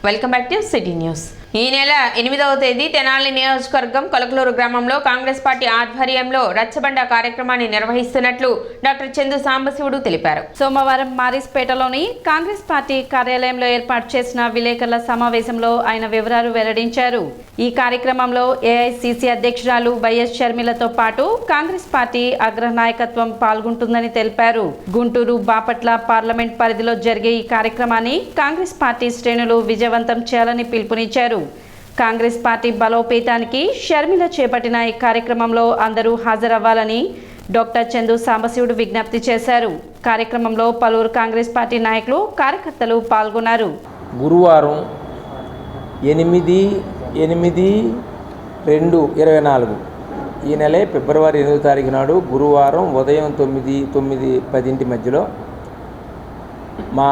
Welcome back to city news. ఈ నెల 8వ తేదీ తెనాలి నియోజకవర్గం కొలకలూరు గ్రామంలో కాంగ్రెస్ పార్టీ ఆధ్వర్యంలో రచ్చబండ కార్యక్రమాన్ని నిర్వహిస్తున్నట్లు డాక్టర్ చందు సాంబశివుడు తెలిపారు. సోమవారం మారిస్పేటలోని కాంగ్రెస్ పార్టీ కార్యాలయంలో ఏర్పాటు చేసిన విలేకరుల సమావేశంలో ఆయన వివరాలు వెల్లడించారు. ఈ కార్యక్రమంలో ఏఐసిసి అధ్యక్షురాలు వైఎస్ షర్మిలతో పాటు కాంగ్రెస్ పార్టీ అగ్ర నాయకత్వం పాల్గొంటుందని తెలిపారు. గుంటూరు బాపట్ల పార్లమెంట్ పరిధిలో జరిగే ఈ కార్యక్రమాన్ని కాంగ్రెస్ పార్టీ శ్రేణులు విజయవంతం చేయాలని పిలుపునిచ్చారు. కాంగ్రెస్ పార్టీ బలోపేతానికి షర్మిల చేపట్టిన ఈ కార్యక్రమంలో అందరూ హాజరవ్వాలని డాక్టర్ చందు సాంబశివుడు విజ్ఞప్తి చేశారు. కార్యక్రమంలో పలువురు కాంగ్రెస్ పార్టీ నాయకులు కార్యకర్తలు పాల్గొన్నారు. గురువారం 8/8/2024 ఈ నెల ఫిబ్రవరి 8వ తారీఖు నాడు గురువారం ఉదయం 9-10 మధ్యలో మా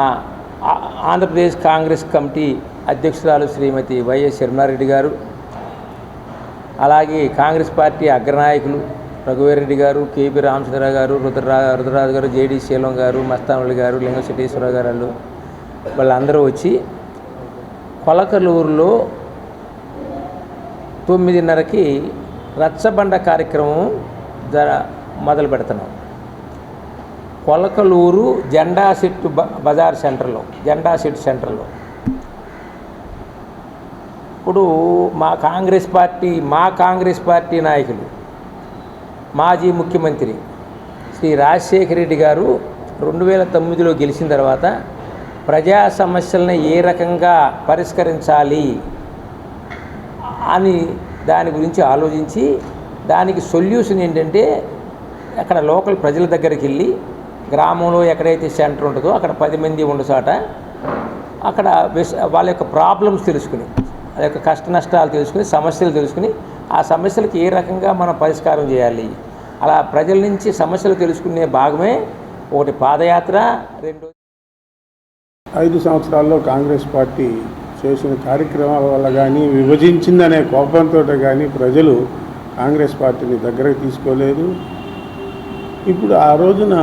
ఆంధ్రప్రదేశ్ కాంగ్రెస్ కమిటీ అధ్యక్షురాలు శ్రీమతి వైఎస్ షర్మిలారెడ్డి గారు, అలాగే కాంగ్రెస్ పార్టీ అగ్రనాయకులు రఘువీరెడ్డి గారు, కేపీ రామచంద్రరావు గారు, రుద్రరాజు గారు, జేడి శీలం గారు, మస్తానవల్లి గారు, లింగశెట్టేశ్వరరావు గారు వాళ్ళందరూ వచ్చి కొలకలూరులో 9:30కి రచ్చబండ కార్యక్రమం మొదలు పెడుతున్నాం. కొలకలూరు జెండా సెట్ బజార్ సెంటర్లో, జెండా సెట్ సెంటర్లో ఇప్పుడు మా కాంగ్రెస్ పార్టీ నాయకులు మాజీ ముఖ్యమంత్రి శ్రీ రాజశేఖర రెడ్డి గారు 2009లో గెలిచిన తర్వాత ప్రజా సమస్యలను ఏ రకంగా పరిష్కరించాలి అని దాని గురించి ఆలోచించి దానికి సొల్యూషన్ ఏంటంటే అక్కడ లోకల్ ప్రజల దగ్గరికి వెళ్ళి గ్రామంలో ఎక్కడైతే సెంటర్ ఉంటుందో అక్కడ 10 మంది ఉండసాట అక్కడ వాళ్ళ యొక్క ప్రాబ్లమ్స్ తెలుసుకుని, వాళ్ళ యొక్క కష్ట నష్టాలు తెలుసుకుని, సమస్యలు తెలుసుకుని ఆ సమస్యలకు ఏ రకంగా మనం పరిష్కారం చేయాలి, అలా ప్రజల నుంచి సమస్యలు తెలుసుకునే భాగమే ఒకటి పాదయాత్ర. 5 సంవత్సరాల్లో కాంగ్రెస్ పార్టీ చేసిన కార్యక్రమాల వల్ల కానీ విభజించిందనే కోపంతో కానీ ప్రజలు కాంగ్రెస్ పార్టీని దగ్గరకు తీసుకోలేదు. ఇప్పుడు ఆ రోజున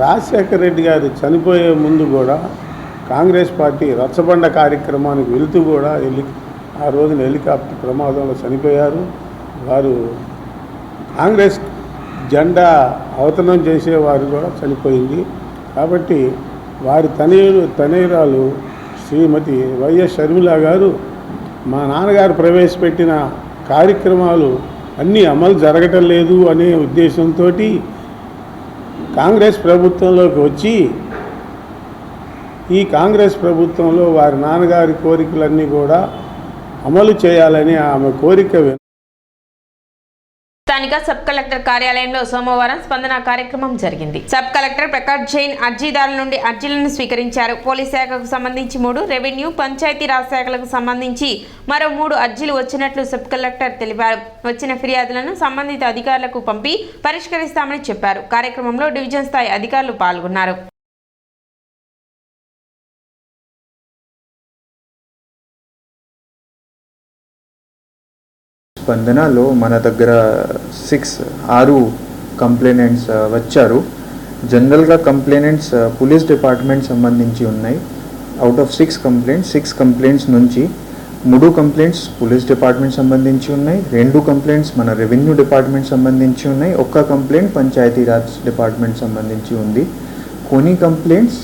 రాజశేఖర రెడ్డి గారు చనిపోయే ముందు కూడా కాంగ్రెస్ పార్టీ రచ్చబండ కార్యక్రమానికి వెళుతూ కూడా ఆ రోజున హెలికాప్టర్ ప్రమాదంలో చనిపోయారు. వారు కాంగ్రెస్ జెండా అవతరణం చేసేవారు కూడా చనిపోయింది. కాబట్టి వారి తనయురాలు శ్రీమతి వైఎస్ షర్మిల గారు మా నాన్నగారు ప్రవేశపెట్టిన కార్యక్రమాలు అన్నీ అమలు జరగటం లేదు అనే ఉద్దేశంతో కాంగ్రెస్ ప్రభుత్వంలోకి వచ్చి ఈ కాంగ్రెస్ ప్రభుత్వంలో వారి నాన్నగారి కోరికలన్నీ కూడా అమలు చేయాలని ఆమె కోరిక. స్థానిక సబ్ కలెక్టర్ కార్యాలయంలో సోమవారం స్పందన కార్యక్రమం జరిగింది. సబ్ కలెక్టర్ ప్రకాష్ జైన్ అర్జీదారుల నుండి అర్జీలను స్వీకరించారు. పోలీస్ శాఖకు సంబంధించి 3, రెవెన్యూ పంచాయతీరాజ్ శాఖలకు సంబంధించి మరో 3 అర్జీలు వచ్చినట్లు సబ్ కలెక్టర్ తెలిపారు. వచ్చిన ఫిర్యాదులను సంబంధిత అధికారులకు పంపి పరిష్కరిస్తామని చెప్పారు. కార్యక్రమంలో డివిజన్ స్థాయి అధికారులు పాల్గొన్నారు. స్పందనలో మన దగ్గర 6 కంప్లైనెంట్స్ వచ్చారు. జనరల్గా కంప్లైనెంట్స్ పోలీస్ డిపార్ట్మెంట్ సంబంధించి ఉన్నాయి. అవుట్ ఆఫ్ 6 కంప్లైంట్స్ నుంచి 3 కంప్లైంట్స్ పోలీస్ డిపార్ట్మెంట్ సంబంధించి ఉన్నాయి, 2 కంప్లైంట్స్ మన రెవెన్యూ డిపార్ట్మెంట్ సంబంధించి ఉన్నాయి, 1 కంప్లైంట్ పంచాయతీరాజ్ డిపార్ట్మెంట్ సంబంధించి ఉంది. కొన్ని కంప్లైంట్స్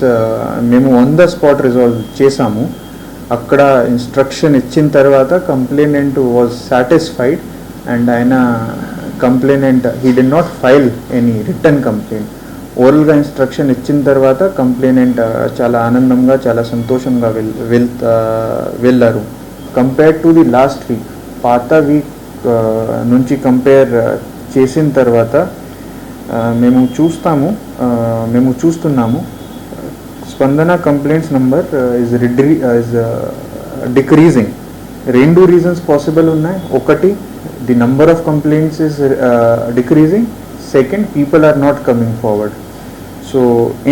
మేము ఆన్ ద స్పాట్ రిజాల్వ్ చేసాము. అక్కడ ఇన్స్ట్రక్షన్ ఇచ్చిన తర్వాత కంప్లైనెంట్ వాజ్ సాటిస్ఫైడ్ అండ్ ఆయన complainant he did not file any return complaint. ఓరల్గా ఇన్స్ట్రక్షన్ ఇచ్చిన తర్వాత కంప్లైనెంట్ చాలా ఆనందంగా, చాలా సంతోషంగా వెళ్ళారు. Compare to the last week, పాత వీక్ నుంచి కంపేర్ చేసిన తర్వాత మేము చూస్తున్నాము Spandana complaints number is decreasing. 2 reasons possible ఉన్నాయి. ఒకటి, the number of complaints is decreasing. Second, people are not coming forward. So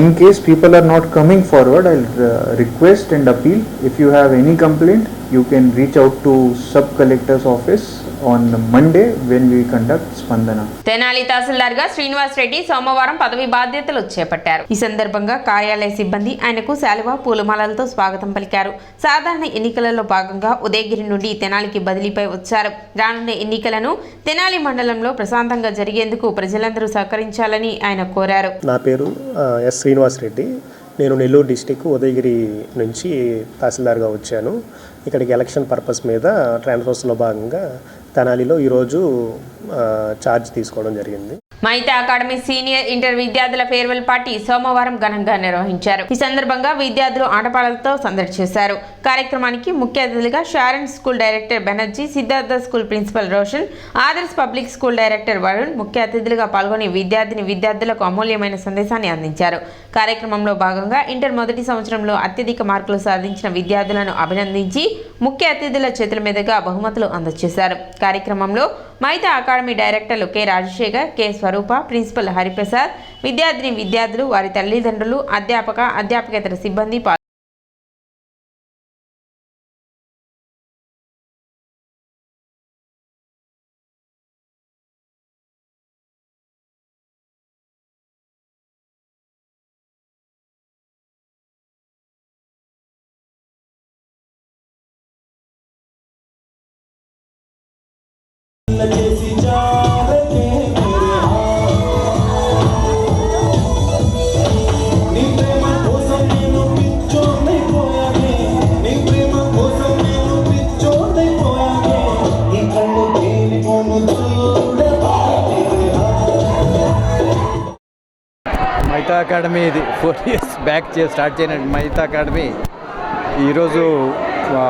in case people are not coming forward, I'll request and appeal, if you have any complaint, you can reach out to sub-collector's office on Monday when we conduct Spandana. Tenali తహసీల్దార్గా శ్రీనివాస్ రెడ్డి సోమవారం పదవి బాధ్యతలు చేపట్టారు. ఈ సందర్భంగా కార్యాలయ సిబ్బంది ఆయనకు శాలువా పూలమాలలతో స్వాగతం పలికారు. సాధారణ ఎన్నికలలో భాగంగా ఉదయగిరి నుండి తెనాలికి బదిలీపై వచ్చారు. రానున్న ఎన్నికలను తెనాలి మండలంలో ప్రశాంతంగా జరిగేందుకు ప్రజలందరూ సహకరించాలని ఆయన కోరారు. నా పేరు ఎస్ శ్రీనివాస్ రెడ్డి. నేను నెల్లూరు డిస్టిక్ ఉదయగిరి నుంచి తహసీల్దార్గా వచ్చాను. ఇక్కడికి ఎలక్షన్ పర్పస్ మీద ట్రాన్స్ఫర్స్లో భాగంగా తెనాలిలో ఈరోజు ఛార్జ్ తీసుకోవడం జరిగింది. మైతా అకాడమీ సీనియర్ ఇంటర్ విద్యార్థుల ఫేర్వెల్ పార్టీ సోమవారం ఘనంగా నిర్వహించారు. ఈ సందర్భంగా విద్యార్థులు ఆటపాటలతో సందడి చేశారు. కార్యక్రమానికి ముఖ్య అతిథులుగా Sharon school director Banerjee, Siddhartha school principal Roshan, Adarsh public school director Varun ముఖ్య అతిథులుగా పాల్గొని విద్యార్థులకు అమూల్యమైన సందేశాన్ని అందించారు. కార్యక్రమంలో భాగంగా ఇంటర్ మొదటి సంవత్సరంలో అత్యధిక మార్కులు సాధించిన విద్యార్థులను అభినందించి ముఖ్య అతిథుల చేతుల మీదుగా బహుమతులు అందజేశారు. కార్యక్రమంలో మైతా అకాడమీ డైరెక్టర్లు కె రాజశేఖర్, కె స్వరూప, ప్రిన్సిపల్ హరిప్రసాద్, విద్యార్థులు, వారి తల్లిదండ్రులు, అధ్యాపకేతర సిబ్బంది మైతా అకాడమీ ఇది 4 years బ్యాక్ స్టార్ట్ చేయన మైతా అకాడమీ ఈరోజు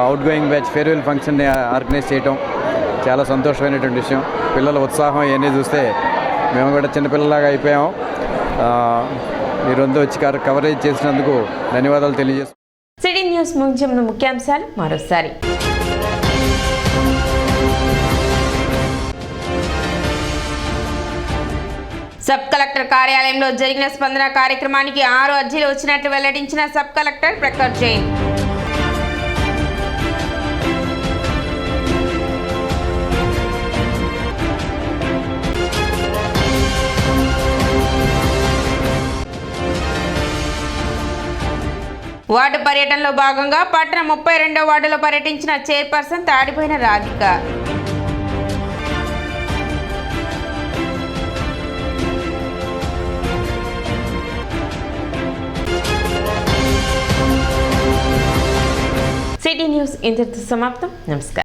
అవుట్ గోయింగ్ బ్యాచ్ ఫేర్వెల్ ఫంక్షన్ని ఆర్గనైజ్ చేయటం చాలా సంతోషమైనటువంటి విషయం. పిల్లల ఉత్సాహం ఇవన్నీ చూస్తే మేము కూడా చిన్నపిల్లలాగా అయిపోయాం. మీరంతా వచ్చి కవరేజ్ చేసినందుకు ధన్యవాదాలు తెలియజేస్తున్నాం. సిటీ న్యూస్ ముగించే ముఖ్యాంశాలు మరోసారి. సబ్ కలెక్టర్ కార్యాలయంలో జరిగిన స్పందన కార్యక్రమానికి 6 అర్జీలు వచ్చినట్లు వెల్లడించిన sub collector Prakash Jain. Ward పర్యటనలో భాగంగా పట్టణ 32వ వార్డులో పర్యటించిన చైర్పర్సన్ తాడిపోయిన రాధిక. సిటీ న్యూస్ ఇంతటితో సమాప్తం. నమస్కారం.